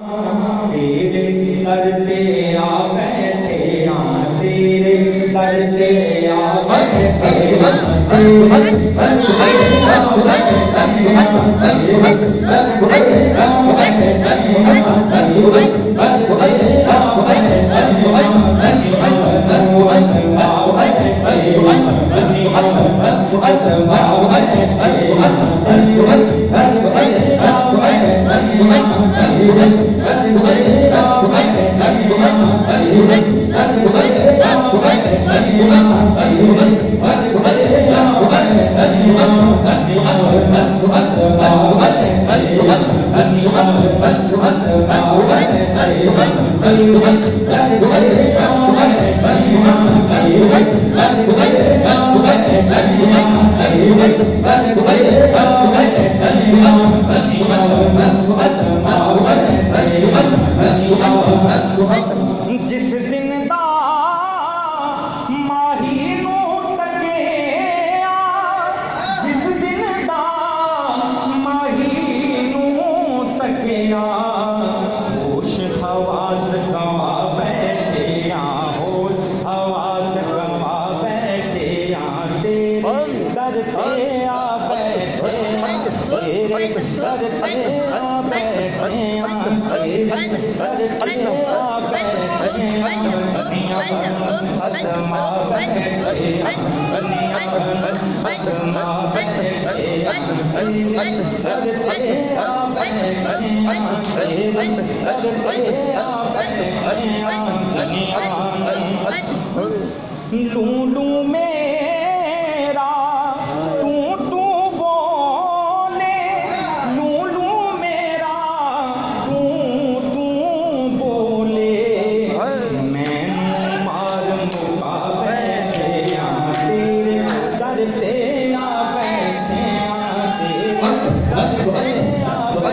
तेरे करते आ बैठे तेरे करते आ बैठे जिस दिन दा माही नू तकिया, जिस दिन दा माही नू तकिया, होश हवास गवा बैठे होश हवास गवा बैठे तेरे करते आ बैठे तेरे करते आ बैठे तेरे करते आ लूलू मेरा तू तू बोले, लूलू मेरा तू तू बोले, मैनू मार मुका बैठे तेरे करते आ बैठे तेरे करते आ बैठे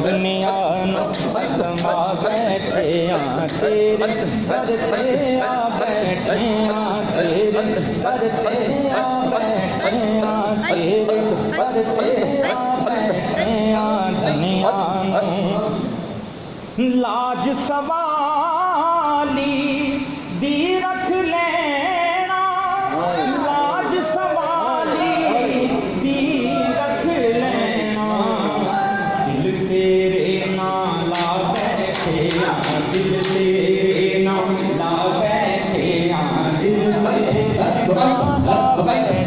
दुनिया बदमा बैठे तेरे करते आ बैठे तेरे करते आ बैठे तेरे करते आ बैठे दुनिया लाज सवाली दी रख लेना, लाज सवाली दी रख लेना, दिल तेरे ना ला बैठे दिल तेरे ना ला बैठे दिल तेरे ना ला बैठे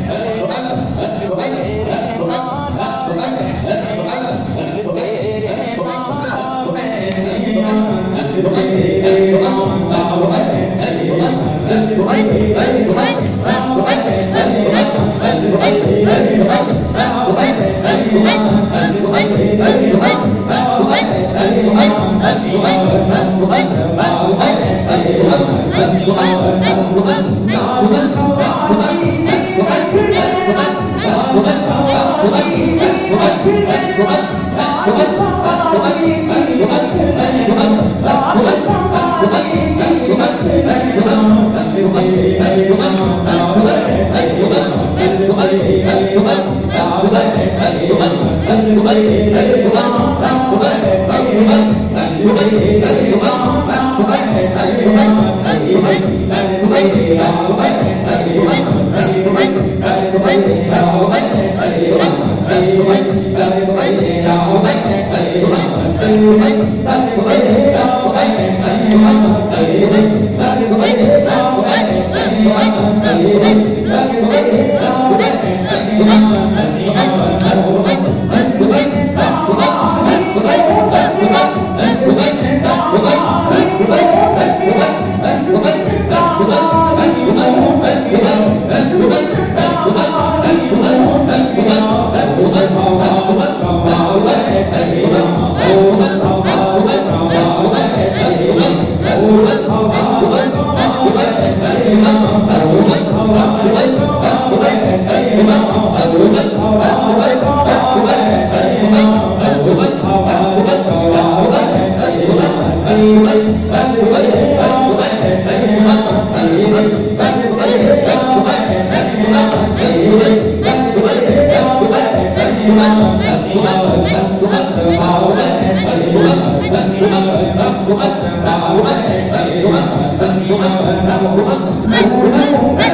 Hãy subscribe cho kênh Ghiền Mì Gõ để không bỏ lỡ những video hấp dẫn.